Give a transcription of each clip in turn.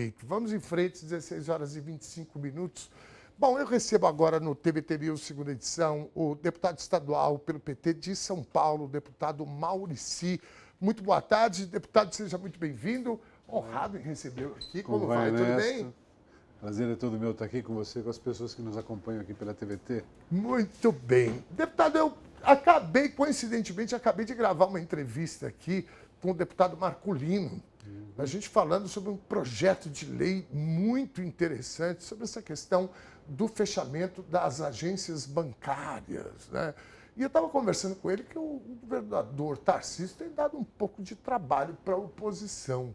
Perfeito. Vamos em frente, 16 horas e 25 minutos. Bom, eu recebo agora no TVT News, segunda edição, o deputado estadual pelo PT de São Paulo, o deputado Maurici. Muito boa tarde, deputado, seja muito bem-vindo. Honrado em recebê-lo aqui. Como vai? Tudo bem? Prazer é todo meu estar aqui com você, com as pessoas que nos acompanham aqui pela TVT. Muito bem. Deputado, eu coincidentemente, acabei de gravar uma entrevista aqui com o deputado Marculino, a gente falando sobre um projeto de lei muito interessante sobre essa questão do fechamento das agências bancárias, né? E eu estava conversando com ele que o governador Tarcísio tem dado um pouco de trabalho para a oposição.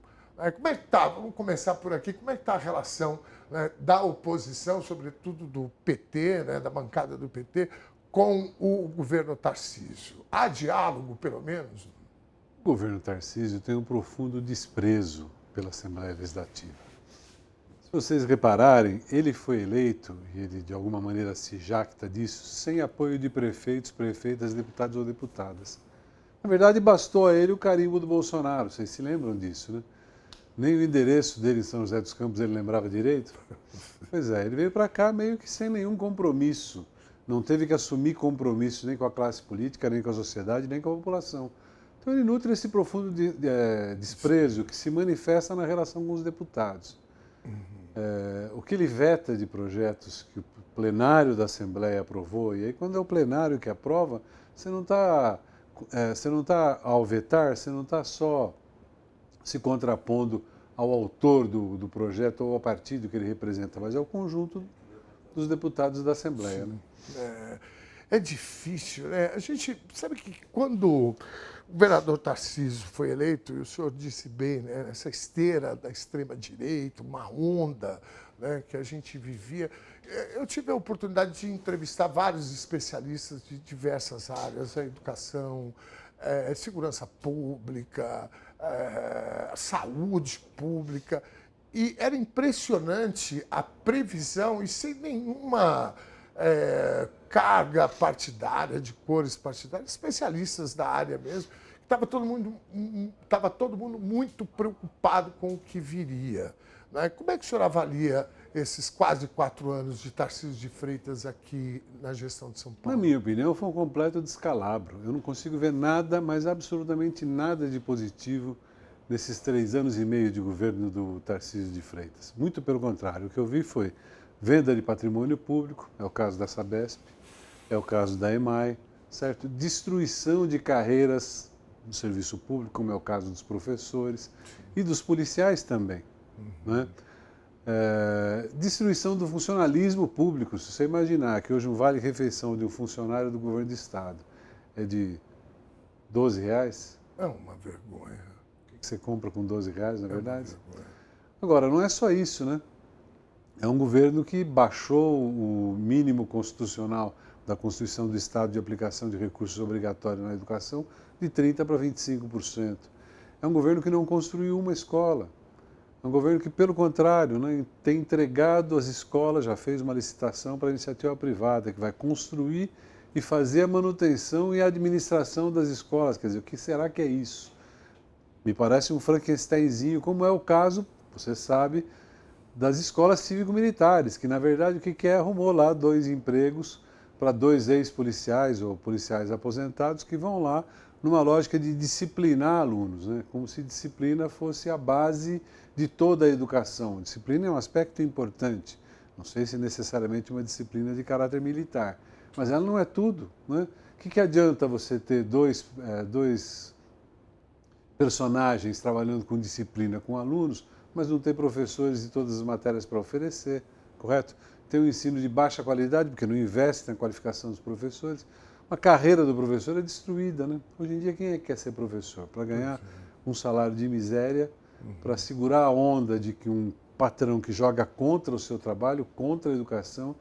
Como é que está? Vamos começar por aqui. Como é que está a relação, né, da oposição, sobretudo do PT, né, da bancada do PT, com o governo Tarcísio? Há diálogo, pelo menos? O governo Tarcísio tem um profundo desprezo pela Assembleia Legislativa. Se vocês repararem, ele foi eleito, e ele de alguma maneira se jacta disso, sem apoio de prefeitos, prefeitas, deputados ou deputadas. Na verdade, bastou a ele o carimbo do Bolsonaro, vocês se lembram disso, né? Nem o endereço dele em São José dos Campos ele lembrava direito. Pois é, ele veio para cá meio que sem nenhum compromisso. Não teve que assumir compromisso nem com a classe política, nem com a sociedade, nem com a população. Então ele nutre esse profundo desprezo que se manifesta na relação com os deputados. O que ele veta de projetos que o plenário da Assembleia aprovou, e aí quando é o plenário que aprova, você não está, ao vetar, você não está só se contrapondo ao autor do projeto ou ao partido que ele representa, mas ao conjunto dos deputados da Assembleia. Né? É difícil, né? A gente sabe que quando o governador Tarcísio foi eleito, e o senhor disse bem, né, essa esteira da extrema-direita, uma onda, né, que a gente vivia. Eu tive a oportunidade de entrevistar vários especialistas de diversas áreas, a educação, segurança pública, saúde pública, e era impressionante a previsão, e sem nenhuma carga partidária, de cores partidárias, especialistas da área mesmo, estava todo mundo muito preocupado com o que viria. Né? Como é que o senhor avalia esses quase 4 anos de Tarcísio de Freitas aqui na gestão de São Paulo? Na minha opinião, foi um completo descalabro. Eu não consigo ver nada, mas absolutamente nada de positivo nesses 3 anos e meio de governo do Tarcísio de Freitas. Muito pelo contrário, o que eu vi foi venda de patrimônio público, é o caso da Sabesp, é o caso da EMAI, certo? Destruição de carreiras no serviço público, como é o caso dos professores e dos policiais também. Né? Destruição do funcionalismo público. Se você imaginar que hoje um vale-refeição de um funcionário do governo do Estado é de R$12, é uma vergonha. O que você compra com R$12, na verdade? Uma vergonha. Agora, não é só isso, né? É um governo que baixou o mínimo constitucional da Constituição do Estado de aplicação de recursos obrigatórios na educação de 30% para 25%. É um governo que não construiu uma escola. É um governo que, pelo contrário, né, tem entregado as escolas, já fez uma licitação para a iniciativa privada, que vai construir e fazer a manutenção e a administração das escolas. Quer dizer, o que será que é isso? Me parece um Frankensteinzinho, como é o caso, você sabe, das escolas cívico-militares, que na verdade o que é? Arrumou lá 2 empregos para 2 ex-policiais ou policiais aposentados que vão lá numa lógica de disciplinar alunos, né? Como se disciplina fosse a base de toda a educação. Disciplina é um aspecto importante, não sei se necessariamente uma disciplina de caráter militar, mas ela não é tudo. Né? O que adianta você ter dois personagens trabalhando com disciplina com alunos, mas não tem professores de todas as matérias para oferecer, correto? Tem um ensino de baixa qualidade, porque não investe na qualificação dos professores. A carreira do professor é destruída, né? Hoje em dia, quem é que quer ser professor? Para ganhar um salário de miséria, para segurar a onda de que um patrão que joga contra o seu trabalho, contra a educação,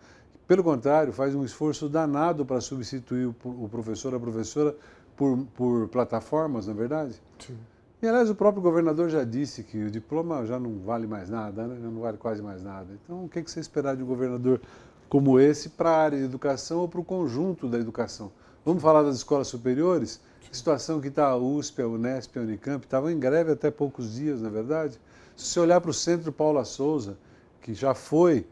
pelo contrário, faz um esforço danado para substituir o professor, a professora, por plataformas, não é verdade? Sim. E, aliás, o próprio governador já disse que o diploma já não vale mais nada, né? Já não vale quase mais nada. Então, o que você esperar de um governador como esse para a área de educação ou para o conjunto da educação? Vamos falar das escolas superiores? A situação que está a USP, a Unesp, a Unicamp, estavam em greve até poucos dias, na verdade. Se você olhar para o Centro Paula Souza, que já foi,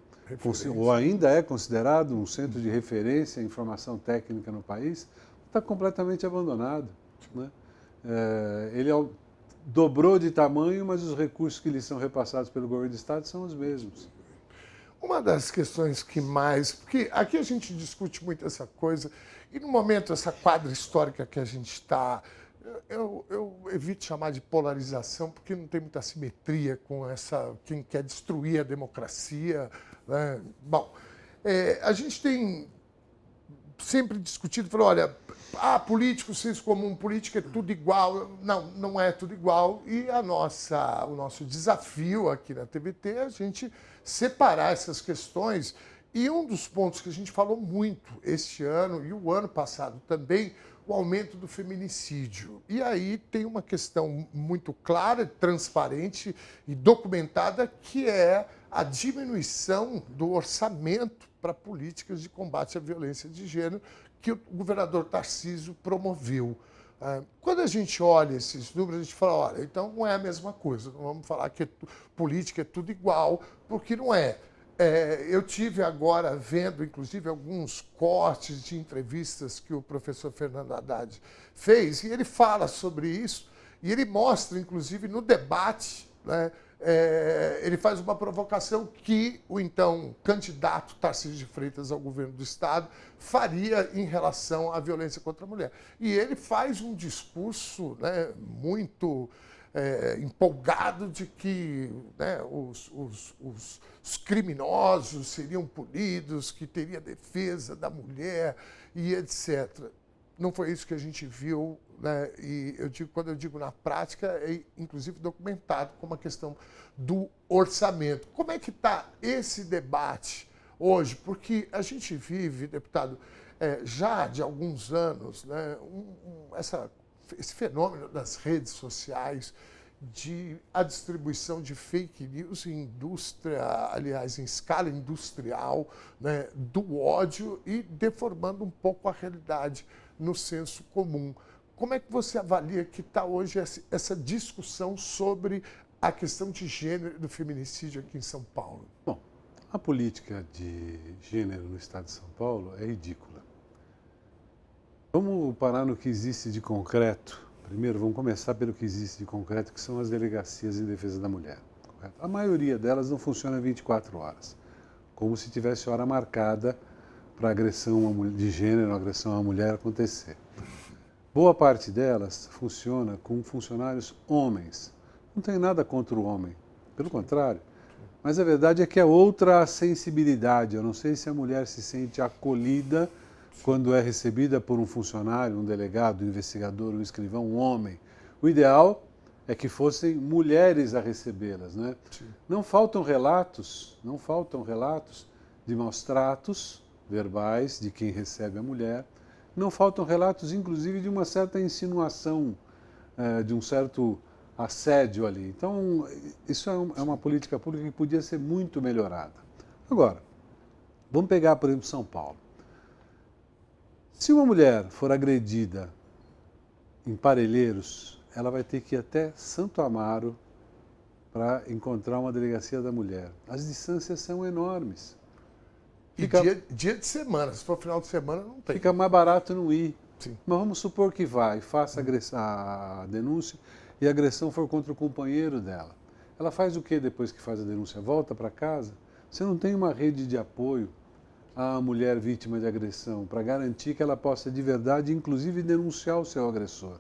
ou ainda é considerado um centro de referência em informação técnica no país, está completamente abandonado, né? Ele dobrou de tamanho, mas os recursos que lhe são repassados pelo governo do Estado são os mesmos. Uma das questões que mais... Porque aqui a gente discute muito essa coisa, e no momento, essa quadra histórica que a gente está... Eu evito chamar de polarização, porque não tem muita simetria com quem quer destruir a democracia, né? Bom, a gente tem sempre discutido, falou, olha, político, senso comum, política é tudo igual. Não, não é tudo igual. E o nosso desafio aqui na TVT é a gente separar essas questões. E um dos pontos que a gente falou muito este ano e o ano passado também, o aumento do feminicídio. E aí tem uma questão muito clara, transparente e documentada, que é a diminuição do orçamento para políticas de combate à violência de gênero que o governador Tarcísio promoveu. Quando a gente olha esses números, a gente fala, olha, então não é a mesma coisa, não vamos falar que política é tudo igual, porque não é. Eu tive agora vendo, inclusive, alguns cortes de entrevistas que o professor Fernando Haddad fez, e ele fala sobre isso, e ele mostra, inclusive, no debate, né, ele faz uma provocação que o então candidato Tarcísio de Freitas ao governo do Estado faria em relação à violência contra a mulher. E ele faz um discurso, né, muito... empolgado de que, né, os criminosos seriam punidos, que teria defesa da mulher e etc. Não foi isso que a gente viu, né? E quando eu digo na prática, é inclusive documentado como a questão do orçamento. Como é que está esse debate hoje? Porque a gente vive, deputado, já de alguns anos, né, esse fenômeno das redes sociais, a distribuição de fake news em indústria, aliás, em escala industrial, né, do ódio e deformando um pouco a realidade no senso comum. Como é que você avalia que está hoje essa discussão sobre a questão de gênero e do feminicídio aqui em São Paulo? Bom, a política de gênero no estado de São Paulo é ridícula. Vamos parar no que existe de concreto. Primeiro, vamos começar pelo que existe de concreto, que são as delegacias em defesa da mulher. Correto? A maioria delas não funciona 24 horas, como se tivesse hora marcada para agressão de gênero, agressão à mulher acontecer. Boa parte delas funciona com funcionários homens. Não tem nada contra o homem, pelo contrário. Mas a verdade é que é outra sensibilidade. Eu não sei se a mulher se sente acolhida quando é recebida por um funcionário, um delegado, um investigador, um escrivão, um homem. O ideal é que fossem mulheres a recebê-las, né? Não faltam relatos de maus-tratos verbais de quem recebe a mulher. Não faltam relatos, inclusive, de uma certa insinuação, de um certo assédio ali. Então, isso é uma política pública que podia ser muito melhorada. Agora, vamos pegar, por exemplo, São Paulo. Se uma mulher for agredida em Parelheiros, ela vai ter que ir até Santo Amaro para encontrar uma delegacia da mulher. As distâncias são enormes. Dia de semana, se for final de semana, não tem. Fica mais barato não ir. Sim. Mas vamos supor que vai, faça a denúncia e a agressão for contra o companheiro dela. Ela faz o que depois que faz a denúncia? Volta para casa? Você não tem uma rede de apoio à mulher vítima de agressão para garantir que ela possa de verdade, inclusive, denunciar o seu agressor.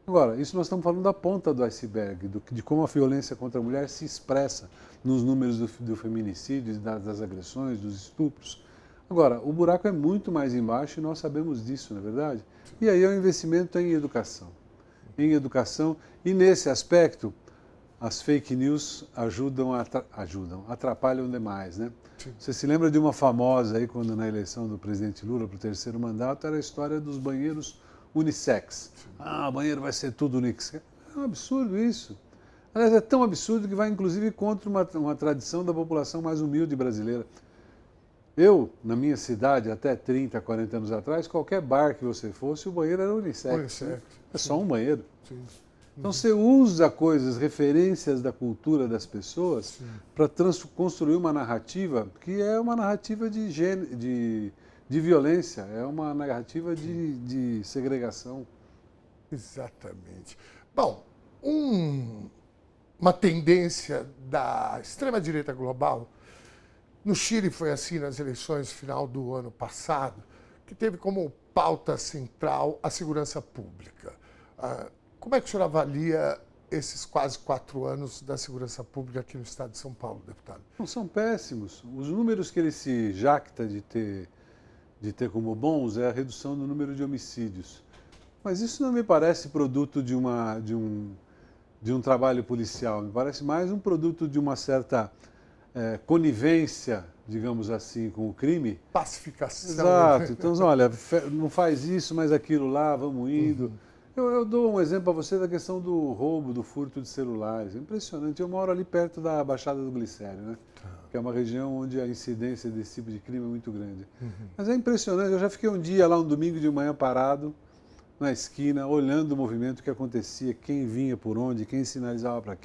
Agora, isso nós estamos falando da ponta do iceberg, de como a violência contra a mulher se expressa nos números do feminicídio, das agressões, dos estupros. Agora, o buraco é muito mais embaixo e nós sabemos disso, não é verdade? E aí é o investimento em educação. Em educação, e nesse aspecto, as fake news atrapalham demais, né? Sim. Você se lembra de uma famosa aí, quando na eleição do presidente Lula para o 3º mandato, era a história dos banheiros unissex. O banheiro vai ser tudo unissex. É um absurdo isso. Aliás, é tão absurdo que vai inclusive contra uma tradição da população mais humilde brasileira. Eu, na minha cidade, até 30, 40 anos atrás, qualquer bar que você fosse, o banheiro era unissex. Unissex. É só um banheiro. Sim. Então você usa coisas, referências da cultura das pessoas para construir uma narrativa que é uma narrativa de violência, é uma narrativa de segregação. Exatamente. Bom, uma tendência da extrema-direita global, no Chile foi assim nas eleições final do ano passado, que teve como pauta central a segurança pública. Como é que o senhor avalia esses quase 4 anos da segurança pública aqui no estado de São Paulo, deputado? Não, são péssimos. Os números que ele se jacta de ter como bons é a redução do número de homicídios. Mas isso não me parece produto de um trabalho policial, me parece mais um produto de uma certa conivência, digamos assim, com o crime. Pacificação. Exato. Então, olha, não faz isso, mas aquilo lá, vamos indo. Eu dou um exemplo para você da questão do roubo, do furto de celulares. É impressionante. Eu moro ali perto da Baixada do Glicério, né? Que é uma região onde a incidência desse tipo de crime é muito grande. Mas é impressionante. Eu já fiquei um dia lá, um domingo de manhã, parado na esquina, olhando o movimento que acontecia, quem vinha por onde, quem sinalizava para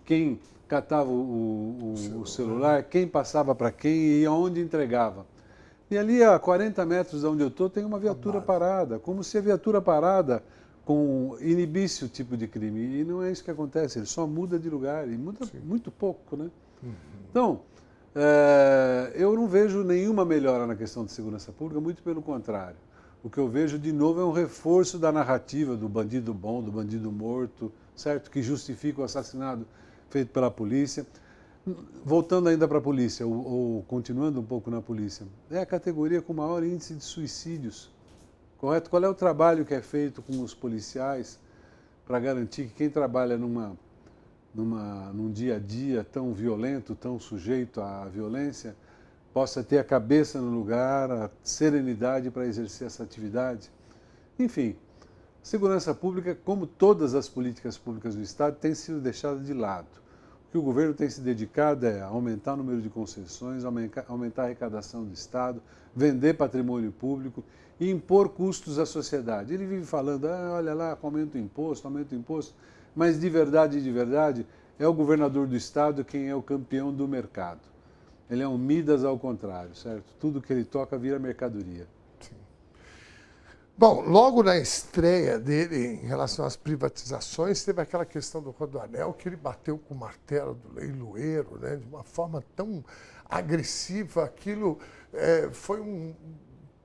quem catava o celular, quem passava para quem e aonde entregava. E ali a 40 metros de onde eu estou tem uma viatura parada, como se a viatura parada inibisse o tipo de crime. E não é isso que acontece, ele só muda de lugar, e muda muito pouco, né? Então, eu não vejo nenhuma melhora na questão de segurança pública, muito pelo contrário. O que eu vejo, de novo, é um reforço da narrativa do bandido bom, do bandido morto, certo? Que justifica o assassinato feito pela polícia. Voltando ainda para a polícia, ou continuando um pouco na polícia, é a categoria com maior índice de suicídios, correto? Qual é o trabalho que é feito com os policiais para garantir que quem trabalha num dia a dia tão violento, tão sujeito à violência, possa ter a cabeça no lugar, a serenidade para exercer essa atividade? Enfim, segurança pública, como todas as políticas públicas do Estado, tem sido deixada de lado. O que o governo tem se dedicado é aumentar o número de concessões, aumentar a arrecadação do Estado, vender patrimônio público e impor custos à sociedade. Ele vive falando, olha lá, aumenta o imposto, mas de verdade, é o governador do Estado quem é o campeão do mercado. Ele é um Midas ao contrário, certo? Tudo que ele toca vira mercadoria. Sim. Bom, logo na estreia dele em relação às privatizações, teve aquela questão do Rodoanel, que ele bateu com o martelo do leiloeiro, né, de uma forma tão agressiva. Aquilo foi um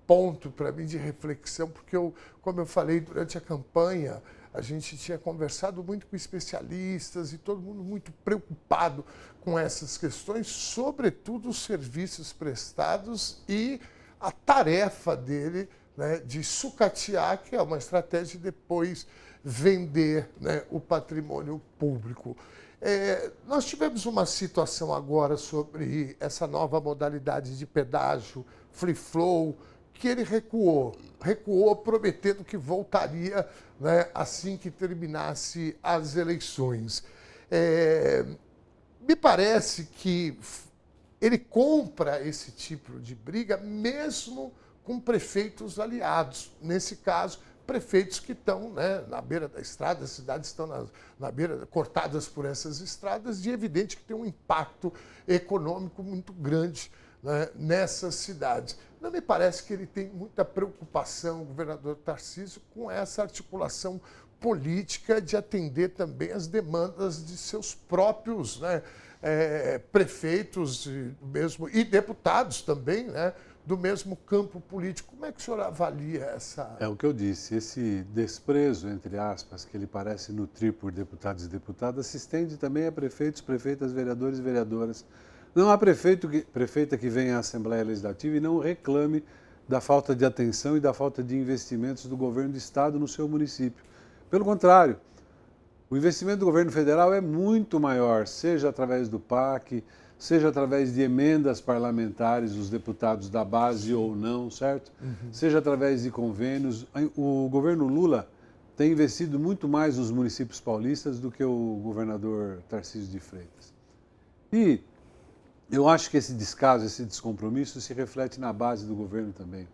ponto para mim de reflexão, porque, como eu falei durante a campanha, a gente tinha conversado muito com especialistas e todo mundo muito preocupado com essas questões, sobretudo os serviços prestados e a tarefa dele, né, de sucatear, que é uma estratégia de depois vender, né, o patrimônio público. Nós tivemos uma situação agora sobre essa nova modalidade de pedágio, free flow, que ele recuou prometendo que voltaria, né, assim que terminasse as eleições. Me parece que ele compra esse tipo de briga mesmo com prefeitos aliados. Nesse caso, prefeitos que estão, né, na beira da estrada, as cidades estão na beira, cortadas por essas estradas, e é evidente que tem um impacto econômico muito grande, né, nessas cidades. Não me parece que ele tem muita preocupação, o governador Tarcísio, com essa articulação política de atender também as demandas de seus próprios, né, prefeitos e deputados também, né, do mesmo campo político. Como é que o senhor avalia essa... É o que eu disse, esse desprezo, entre aspas, que ele parece nutrir por deputados e deputadas, se estende também a prefeitos, prefeitas, vereadores e vereadoras. Não há prefeita que venha à Assembleia Legislativa e não reclame da falta de atenção e da falta de investimentos do governo do Estado no seu município. Pelo contrário, o investimento do governo federal é muito maior, seja através do PAC, seja através de emendas parlamentares dos deputados da base ou não, certo? Seja através de convênios. O governo Lula tem investido muito mais nos municípios paulistas do que o governador Tarcísio de Freitas. E eu acho que esse descaso, esse descompromisso se reflete na base do governo também.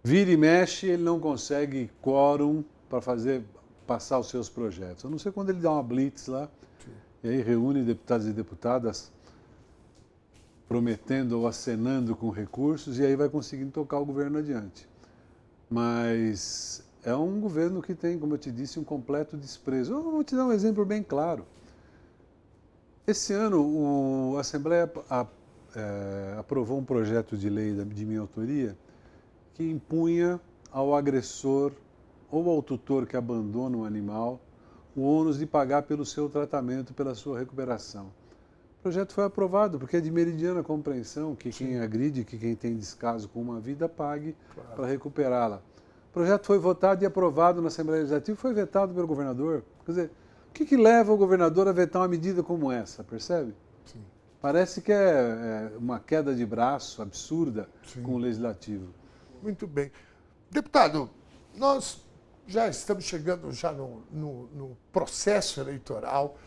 Vira e mexe, ele não consegue quórum para fazer passar os seus projetos. A não ser quando ele dá uma blitz lá, e aí reúne deputados e deputadas prometendo ou acenando com recursos, e aí vai conseguindo tocar o governo adiante. Mas é um governo que tem, como eu te disse, um completo desprezo. Eu vou te dar um exemplo bem claro. Esse ano, a Assembleia aprovou um projeto de lei de minha autoria que impunha ao agressor ou ao tutor que abandona um animal o ônus de pagar pelo seu tratamento, pela sua recuperação. O projeto foi aprovado porque é de meridiana compreensão que quem agride, que quem tem descaso com uma vida, pague para recuperá-la. O projeto foi votado e aprovado na Assembleia Legislativa e foi vetado pelo governador. Quer dizer, o que leva o governador a vetar uma medida como essa, percebe? Sim. Parece que é uma queda de braço absurda com o Legislativo. Muito bem. Deputado, nós já estamos chegando no processo eleitoral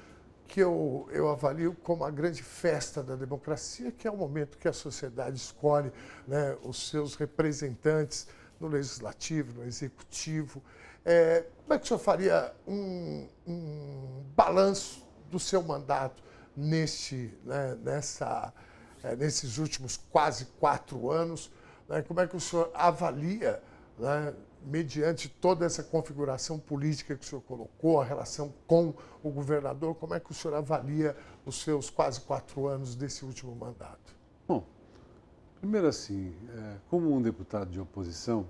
que eu avalio como a grande festa da democracia, que é o momento que a sociedade escolhe, né, os seus representantes no Legislativo, no Executivo. Como é que o senhor faria um balanço do seu mandato nesses últimos quase 4 anos? Né? Como é que o senhor avalia, né, mediante toda essa configuração política que o senhor colocou, a relação com o governador, como é que o senhor avalia os seus quase 4 anos desse último mandato? Bom, primeiro assim, como um deputado de oposição,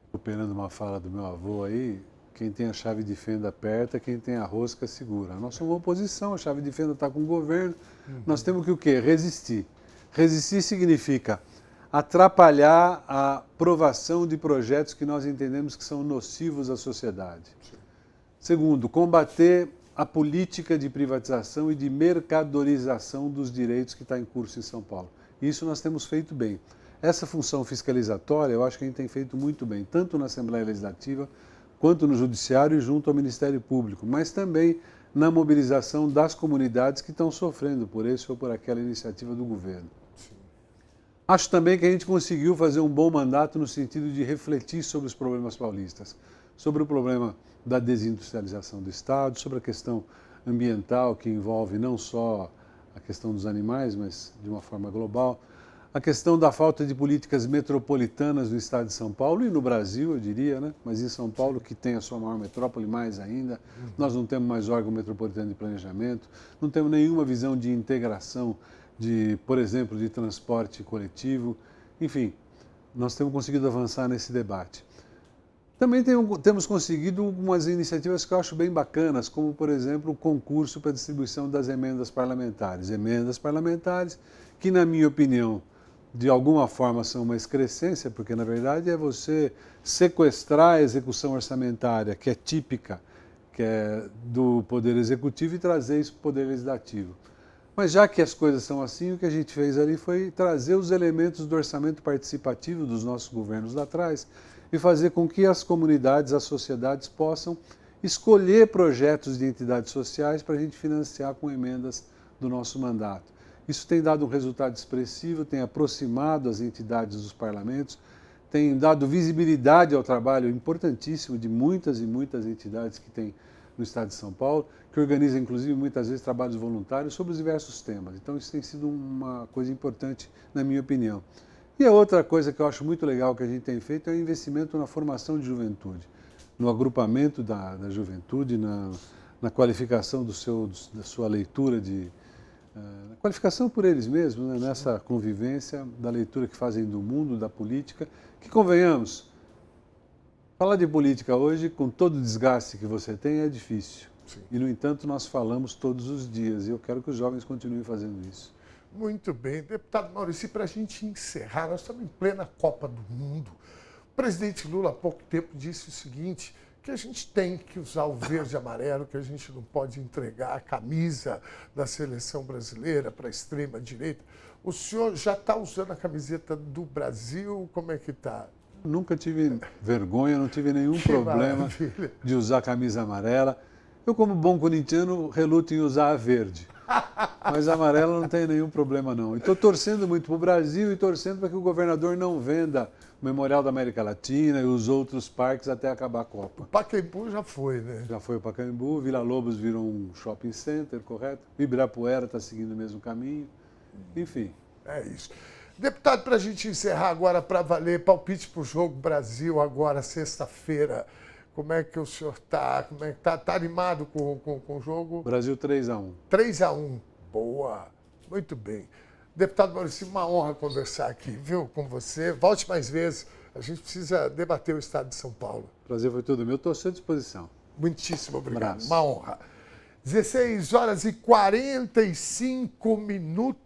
recuperando uma fala do meu avô aí, quem tem a chave de fenda aperta, quem tem a rosca segura. Nós somos uma oposição, a chave de fenda está com o governo, nós temos que o quê? Resistir. Resistir significa atrapalhar a aprovação de projetos que nós entendemos que são nocivos à sociedade. Segundo, combater a política de privatização e de mercadorização dos direitos que está em curso em São Paulo. Isso nós temos feito bem. Essa função fiscalizatória eu acho que a gente tem feito muito bem, tanto na Assembleia Legislativa quanto no Judiciário e junto ao Ministério Público, mas também na mobilização das comunidades que estão sofrendo por esse ou por aquela iniciativa do governo. Acho também que a gente conseguiu fazer um bom mandato no sentido de refletir sobre os problemas paulistas, sobre o problema da desindustrialização do Estado, sobre a questão ambiental que envolve não só a questão dos animais, mas de uma forma global, a questão da falta de políticas metropolitanas no Estado de São Paulo e no Brasil, eu diria, né? Mas em São Paulo, que tem a sua maior metrópole, mais ainda, nós não temos mais órgão metropolitano de planejamento, não temos nenhuma visão de integração por exemplo, de transporte coletivo. Enfim, nós temos conseguido avançar nesse debate. Também temos conseguido algumas iniciativas que eu acho bem bacanas, como, por exemplo, o concurso para distribuição das emendas parlamentares. Emendas parlamentares que, na minha opinião, de alguma forma são uma excrescência, porque, na verdade, é você sequestrar a execução orçamentária, que é típica, que é do Poder Executivo, e trazer isso para o Poder Legislativo. Mas já que as coisas são assim, o que a gente fez ali foi trazer os elementos do orçamento participativo dos nossos governos lá atrás e fazer com que as comunidades, as sociedades possam escolher projetos de entidades sociais para a gente financiar com emendas do nosso mandato. Isso tem dado um resultado expressivo, tem aproximado as entidades dos parlamentos, tem dado visibilidade ao trabalho importantíssimo de muitas e muitas entidades que tem no Estado de São Paulo, que organiza, inclusive, muitas vezes trabalhos voluntários sobre os diversos temas. Então, isso tem sido uma coisa importante, na minha opinião. E a outra coisa que eu acho muito legal que a gente tem feito é o investimento na formação de juventude, no agrupamento da juventude, na qualificação da sua leitura, na qualificação por eles mesmos, né, nessa convivência da leitura que fazem do mundo, da política, que, convenhamos, falar de política hoje, com todo o desgaste que você tem, é difícil. Sim. E, no entanto, nós falamos todos os dias. E eu quero que os jovens continuem fazendo isso. Muito bem. Deputado Maurício, para a gente encerrar, nós estamos em plena Copa do Mundo. O presidente Lula, há pouco tempo, disse o seguinte, que a gente tem que usar o verde e amarelo, que a gente não pode entregar a camisa da seleção brasileira para a extrema-direita. O senhor já está usando a camiseta do Brasil? Como é que está? Nunca tive vergonha, não tive nenhum problema de usar a camisa amarela. Eu, como bom corintiano, reluto em usar a verde. Mas amarelo não tem nenhum problema, não. E estou torcendo muito para o Brasil e torcendo para que o governador não venda o Memorial da América Latina e os outros parques até acabar a Copa. O Pacaembu já foi, né? Já foi o Pacaembu, Vila Lobos virou um shopping center, correto? O Ibirapuera está seguindo o mesmo caminho. Enfim. É isso. Deputado, para a gente encerrar agora, para valer, palpite para o jogo Brasil agora, sexta-feira. Como é que o senhor está? Como é que está? Está animado com o jogo? Brasil 3-1. 3-1. Boa. Muito bem. Deputado Maurício, uma honra conversar aqui, viu, com você. Volte mais vezes. A gente precisa debater o estado de São Paulo. Prazer foi todo meu. Estou à sua disposição. Muitíssimo obrigado. Abraço. Uma honra. 16 horas e 45 minutos.